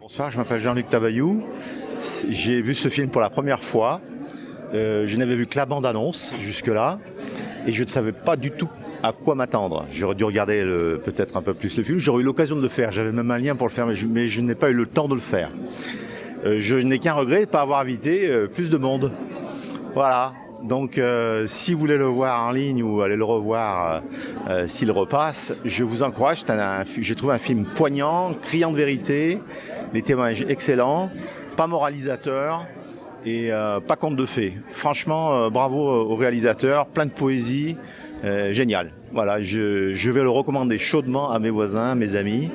Bonsoir, je m'appelle Jean-Luc Tavaillou. J'ai vu ce film pour la première fois. Je n'avais vu que la bande-annonce jusque-là et je ne savais pas du tout à quoi m'attendre. J'aurais dû regarder peut-être un peu plus le film. J'aurais eu l'occasion de le faire. J'avais même un lien pour le faire, mais je n'ai pas eu le temps de le faire. Je n'ai qu'un regret de ne pas avoir invité plus de monde. Voilà. Donc, si vous voulez le voir en ligne ou aller le revoir s'il repasse, je vous encourage. J'ai trouvé un film poignant, criant de vérité, des témoignages excellents, pas moralisateur et pas conte de fées. Franchement, bravo au réalisateur, plein de poésie, génial. Voilà, je vais le recommander chaudement à mes voisins, mes amis,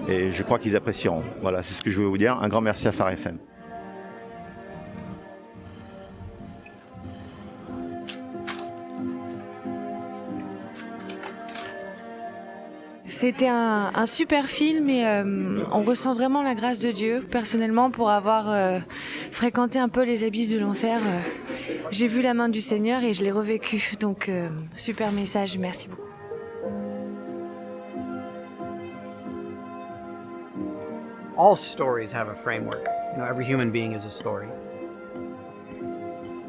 et je crois qu'ils apprécieront. Voilà, c'est ce que je voulais vous dire. Un grand merci à Phare FM. C'était un super film et on ressent vraiment la grâce de Dieu. Personnellement, pour avoir fréquenté un peu les abysses de l'enfer, j'ai vu la main du Seigneur et je l'ai revécu. Donc, super message, merci beaucoup. All stories have a framework. Every human being is a story.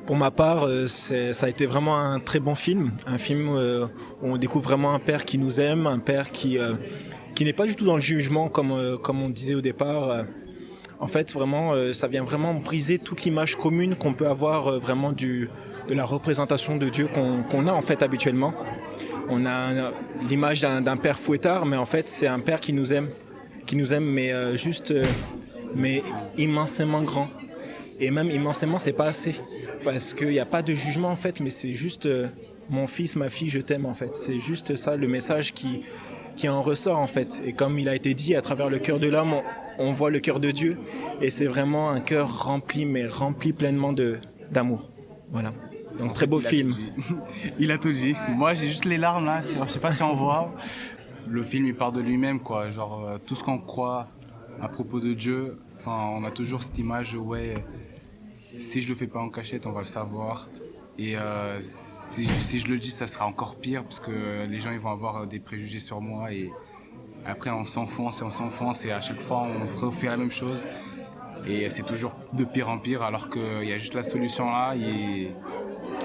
Pour ma part, ça a été vraiment un très bon film. Un film où on découvre vraiment un père qui nous aime, un père qui n'est pas du tout dans le jugement comme on disait au départ. En fait, vraiment, ça vient vraiment briser toute l'image commune qu'on peut avoir vraiment de la représentation de Dieu qu'on a en fait habituellement. On a l'image d'un père fouettard, mais en fait, c'est un père qui nous aime, mais mais immensément grand. Et même immensément, c'est pas assez. Parce qu'il n'y a pas de jugement en fait, mais c'est juste mon fils, ma fille, je t'aime en fait. C'est juste ça le message qui en ressort en fait. Et comme il a été dit, à travers le cœur de l'homme, on voit le cœur de Dieu. Et c'est vraiment un cœur rempli, mais rempli pleinement d'amour. Voilà. Donc très beau film. Il a tout dit. Moi j'ai juste les larmes là, je sais pas si on voit. Le film il part de lui-même quoi, genre tout ce qu'on croit à propos de Dieu, on a toujours cette image, ouais, si je le fais pas en cachette, on va le savoir. Et si je le dis, ça sera encore pire parce que les gens ils vont avoir des préjugés sur moi. Et après, on s'enfonce et à chaque fois, on refait la même chose. Et c'est toujours de pire en pire alors qu'il y a juste la solution là. Et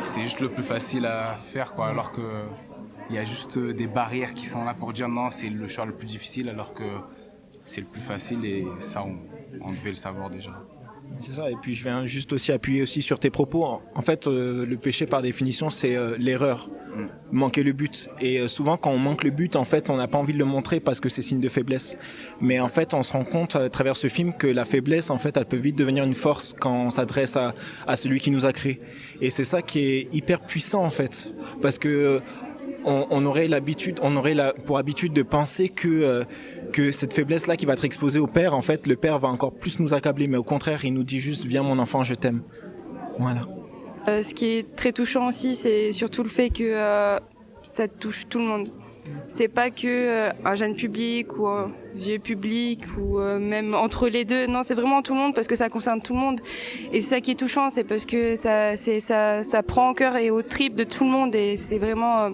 c'est juste le plus facile à faire, quoi. Alors qu'il y a juste des barrières qui sont là pour dire non, c'est le choix le plus difficile alors que c'est le plus facile et ça, on devait le savoir déjà. C'est ça, et puis je viens juste aussi appuyer aussi sur tes propos. En fait, le péché par définition, c'est l'erreur, manquer le but. Et souvent, quand on manque le but, en fait, on n'a pas envie de le montrer parce que c'est signe de faiblesse. Mais en fait, on se rend compte à travers ce film que la faiblesse, en fait, elle peut vite devenir une force quand on s'adresse à celui qui nous a créés. Et c'est ça qui est hyper puissant, en fait, parce que on aurait pour habitude de penser que cette faiblesse-là qui va être exposée au père, en fait, le père va encore plus nous accabler, mais au contraire, il nous dit juste, viens mon enfant, je t'aime. Voilà. Ce qui est très touchant aussi, c'est surtout le fait que ça touche tout le monde. C'est pas que un jeune public ou un vieux public ou même entre les deux. Non, c'est vraiment tout le monde parce que ça concerne tout le monde. Et c'est ça qui est touchant, c'est parce que ça prend au cœur et aux tripes de tout le monde et c'est vraiment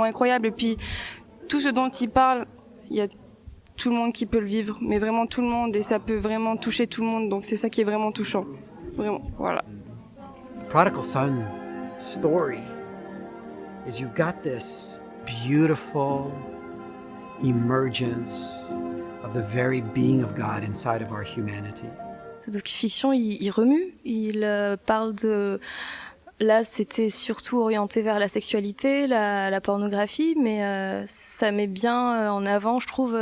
incroyable. Et puis tout ce dont il parle, il y a tout le monde qui peut le vivre, mais vraiment tout le monde, et ça peut vraiment toucher tout le monde. Donc c'est ça qui est vraiment touchant. Vraiment, voilà. Prodigal son story is you've got this beautiful emergence of the very being of God inside of our humanity. Ce docu-fiction, il remue, il parle de... Là, c'était surtout orienté vers la sexualité, la pornographie, mais ça met bien en avant, je trouve,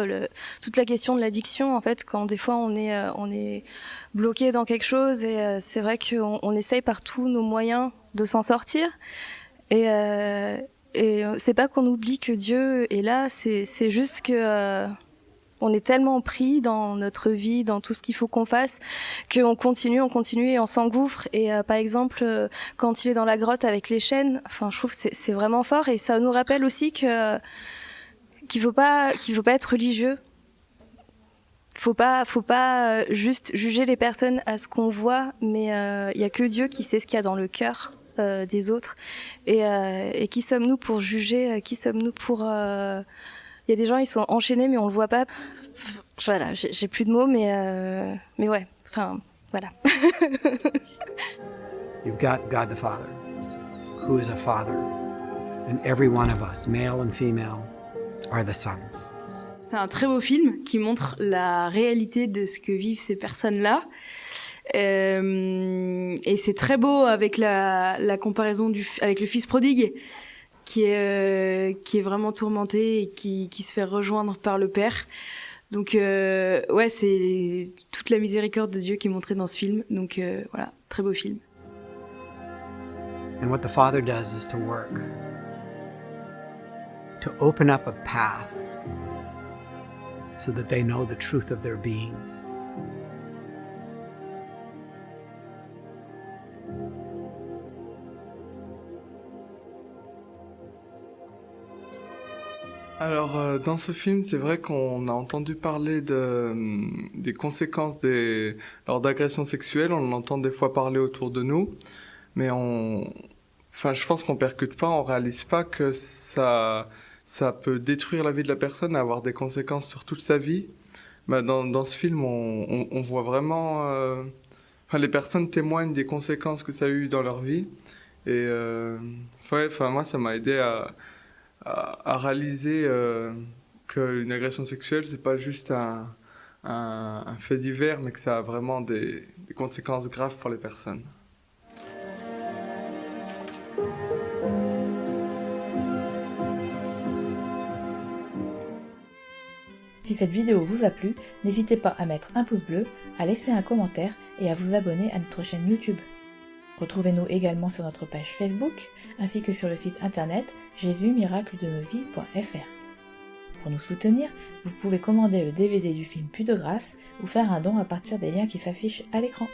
toute la question de l'addiction. En fait, quand des fois on est bloqué dans quelque chose, et c'est vrai qu'on essaye par tous nos moyens de s'en sortir. Et c'est pas qu'on oublie que Dieu est là, c'est juste que on est tellement pris dans notre vie, dans tout ce qu'il faut qu'on fasse, qu'on continue et on s'engouffre. Et par exemple, quand il est dans la grotte avec les chaînes, je trouve que c'est vraiment fort. Et ça nous rappelle aussi qu'il faut pas être religieux. Faut pas juste juger les personnes à ce qu'on voit, mais il y a que Dieu qui sait ce qu'il y a dans le cœur des autres. Et qui sommes-nous pour juger ? Qui sommes-nous pour... Il y a des gens, ils sont enchaînés, mais on le voit pas. Voilà, j'ai plus de mots, mais ouais, enfin, voilà. You've got God the Father, who is a father, and every one of us, male and female, are the sons. C'est un très beau film qui montre la réalité de ce que vivent ces personnes-là. Et c'est très beau avec la comparaison avec le fils prodigue, qui est vraiment tourmenté et qui se fait rejoindre par le père. Donc ouais, c'est toute la miséricorde de Dieu qui est montrée dans ce film. Donc voilà, très beau film. And what the Father does is to work, to open up a path so that they know the truth of their being. Alors, dans ce film, c'est vrai qu'on a entendu parler des conséquences lors d'agressions sexuelles. On en entend des fois parler autour de nous, mais je pense qu'on percute pas, on réalise pas que ça peut détruire la vie de la personne et avoir des conséquences sur toute sa vie. Dans ce film, on voit vraiment, les personnes témoignent des conséquences que ça a eu dans leur vie. Et moi, ça m'a aidé à réaliser qu'une agression sexuelle, c'est pas juste un fait divers, mais que ça a vraiment des conséquences graves pour les personnes. Si cette vidéo vous a plu, n'hésitez pas à mettre un pouce bleu, à laisser un commentaire et à vous abonner à notre chaîne YouTube. Retrouvez-nous également sur notre page Facebook, ainsi que sur le site internet jésusmiracledenosvies.fr. Pour nous soutenir, vous pouvez commander le DVD du film Plus de grâce ou faire un don à partir des liens qui s'affichent à l'écran.